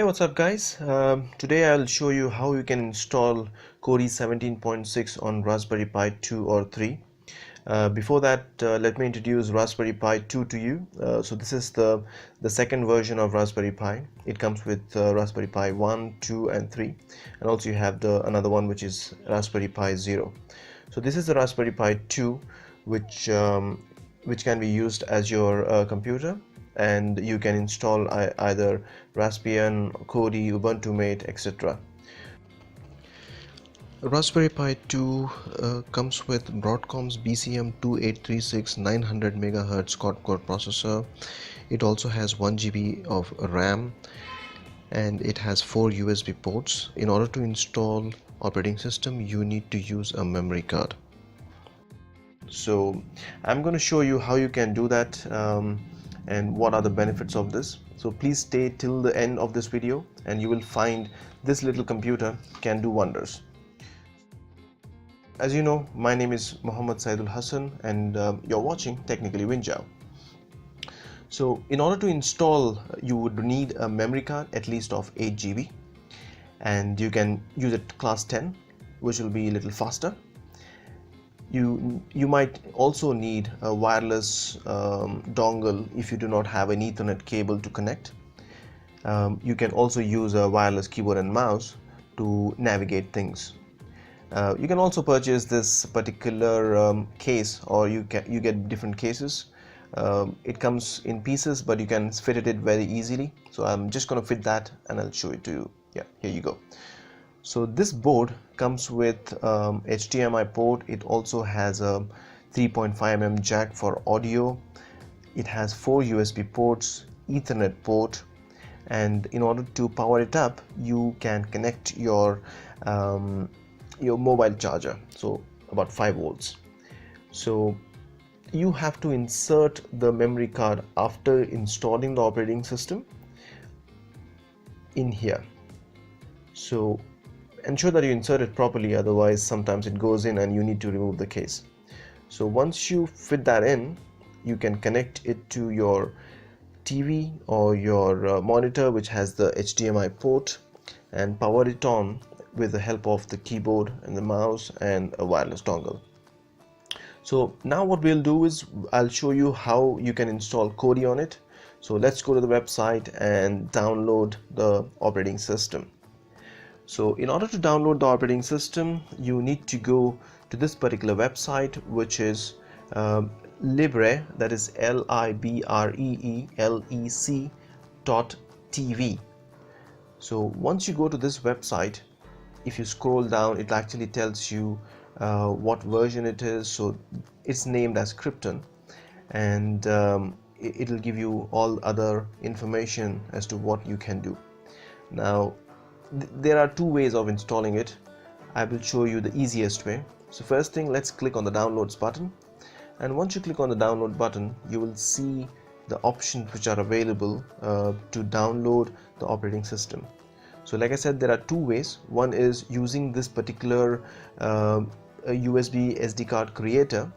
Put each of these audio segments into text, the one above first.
Hey, what's up guys? Today I'll show you how you can install KODI 17.6 on Raspberry Pi 2 or 3. Before that, let me introduce Raspberry Pi 2 to you. So this is the second version of Raspberry Pi. It comes with Raspberry Pi 1, 2 and 3, and also you have the another one which is Raspberry Pi 0. So this is the Raspberry Pi 2 which can be used as your computer, and you can install either Raspbian, KODI, Ubuntu Mate, etc. Raspberry Pi 2 comes with Broadcom's BCM2836 900 MHz quad-core processor. It also has 1 GB of RAM and it has 4 USB ports. In order to install operating system, you need to use a memory card. So I'm going to show you how you can do that and what are the benefits of this. So please stay till the end of this video and you will find this little computer can do wonders. As you know, my name is Muhammad Saidul Hassan and you're watching Technically Winjao. So in order to install, you would need a memory card at least of 8 GB, and you can use it class 10, which will be a little faster. You might also need a wireless dongle if you do not have an Ethernet cable to connect. You can also use a wireless keyboard and mouse to navigate things. You can also purchase this particular case, or you get different cases. It comes in pieces, but you can fit it very easily. So I'm just going to fit that and I'll show it to you. Yeah, here you go. So this board comes with HDMI port. It also has a 3.5mm jack for audio. It has 4 USB ports, Ethernet port, and in order to power it up, you can connect your mobile charger, so about 5 volts. So you have to insert the memory card after installing the operating system in here. So ensure that you insert it properly, otherwise sometimes it goes in and you need to remove the case. So once you fit that in, you can connect it to your TV or your monitor which has the HDMI port and power it on with the help of the keyboard and the mouse and a wireless dongle. So now what we'll do is I'll show you how you can install KODI on it. So let's go to the website and download the operating system. So in order to download the operating system, you need to go to this particular website, which is libre, that is libreelec.tv. So once you go to this website, if you scroll down, it actually tells you what version it is. So it's named as KRYPTON, and it'll give you all other information as to what you can do. Now there are two ways of installing it. I will show you the easiest way. So first thing, let's click on the downloads button, and once you click on the download button, you will see the options which are available to download the operating system. So like I said, there are two ways. One is using this particular USB SD card creator,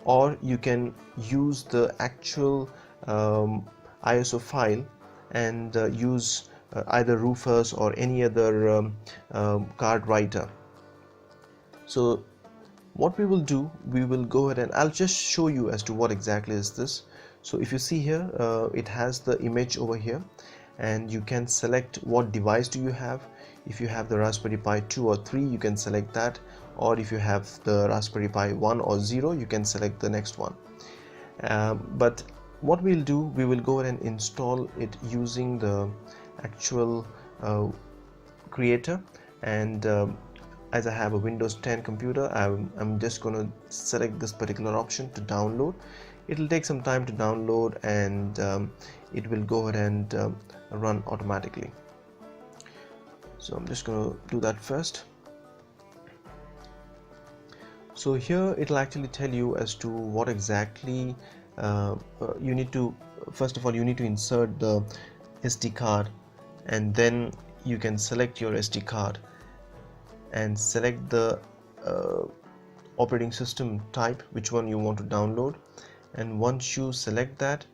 or you can use the actual ISO file and use either Rufus or any other card writer. So what we will do, we will go ahead and I'll just show you as to what exactly is this. So if you see here, it has the image over here, and you can select what device do you have. If you have the Raspberry Pi 2 or 3, you can select that, or if you have the Raspberry Pi 1 or 0, you can select the next one. But what we'll do, we will go ahead and install it using the actual creator, and as I have a Windows 10 computer, I'm just going to select this particular option to download. It'll take some time to download, and it will go ahead and run automatically. So I'm just going to do that first. So here it'll actually tell you as to what exactly you need to, first of all you need to insert the SD card, and then you can select your SD card and select the operating system type, which one you want to download, and once you select that,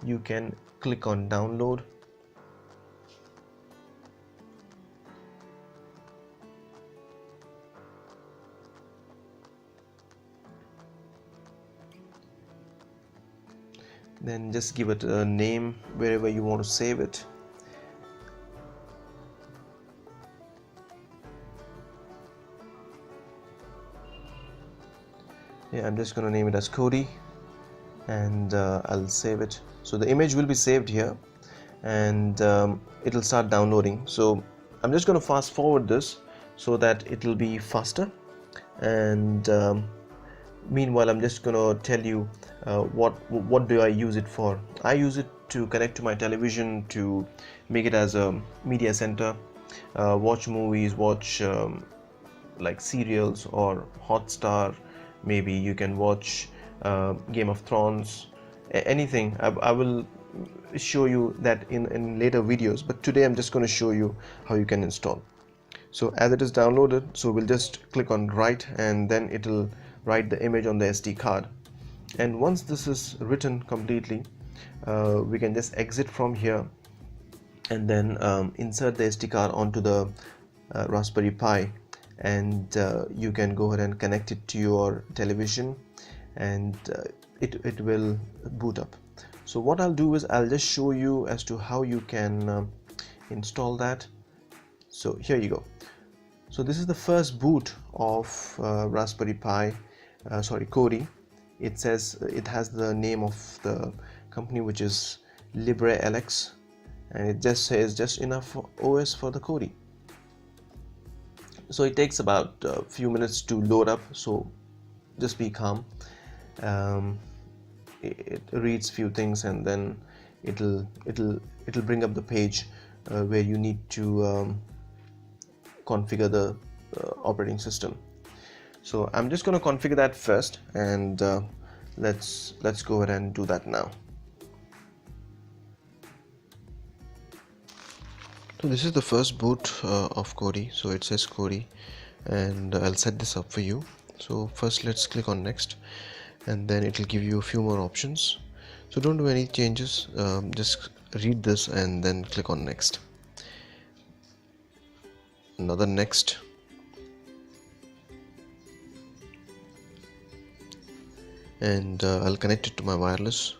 you can click on download, Then just give it a name wherever you want to save it. Yeah, I'm just going to name it as KODI, and I'll save it. So the image will be saved here, and it'll start downloading. So I'm just going to fast forward this so that it'll be faster, and meanwhile I'm just going to tell you what do I use it for. I use it to connect to my television, to make it as a media center, watch movies, watch like serials or Hotstar. Maybe you can watch Game of Thrones, anything. I will show you that in later videos, but today I'm just going to show you how you can install. So as it is downloaded, so we'll just click on write, and then it'll write the image on the SD card. And once this is written completely, we can just exit from here and then insert the SD card onto the Raspberry Pi, and you can go ahead and connect it to your television, and it will boot up. So what I'll do is I'll just show you as to how you can install that. So here you go. So this is the first boot of Raspberry Pi, KODI. It says it has the name of the company, which is LibreLX, and it just says just enough OS for the KODI. So it takes about a few minutes to load up, so just be calm. It reads few things, and then it'll bring up the page where you need to configure the operating system. So I'm just going to configure that first, and let's go ahead and do that now. So this is the first boot of KODI. So it says KODI, and I'll set this up for you. So first let's click on next, and then it will give you a few more options. So don't do any changes, just read this and then click on next. Another next, and I'll connect it to my wireless.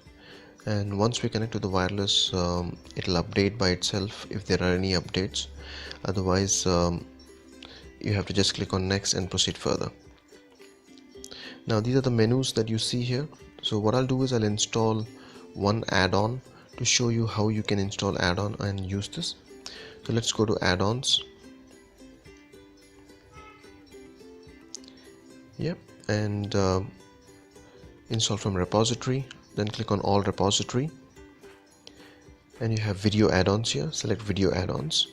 And once we connect to the wireless, it'll update by itself if there are any updates. Otherwise you have to just click on next and proceed further. Now these are the menus that you see here. So what I'll do is I'll install one add-on to show you how you can install add-on and use this. So let's go to add-ons. Yep, and install from repository. Then click on all repository, and you have video add-ons here. Select video add-ons.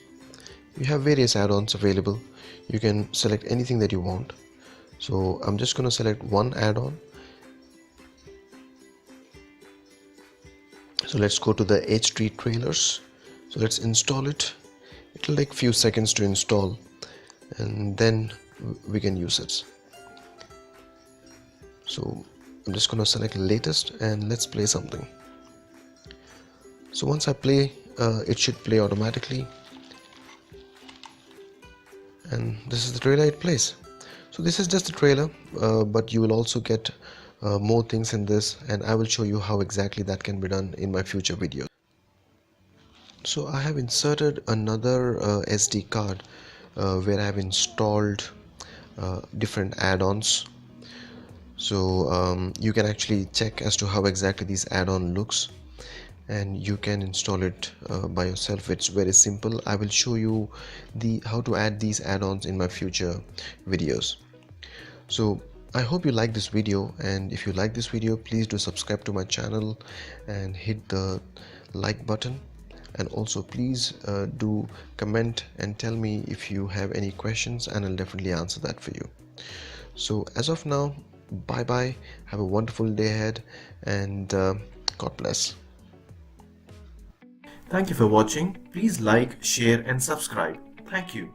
You have various add-ons available. You can select anything that you want. So I'm just going to select one add-on. So let's go to the H3 trailers. So let's install it. It will take a few seconds to install, and then we can use it. So I'm just going to select latest, and let's play something. So once I play, it should play automatically, and this is the trailer it plays. So this is just the trailer, but you will also get more things in this, and I will show you how exactly that can be done in my future videos. So I have inserted another SD card where I have installed different add-ons. So you can actually check as to how exactly this add-on looks, and you can install it by yourself. It's very simple. I will show you how to add these add-ons in my future videos. So I hope you like this video, and if you like this video, please do subscribe to my channel and hit the like button, and also please do comment and tell me if you have any questions, and I'll definitely answer that for you. So as of now, bye bye, have a wonderful day ahead, and God bless. Thank you for watching. Please like, share and subscribe. Thank you.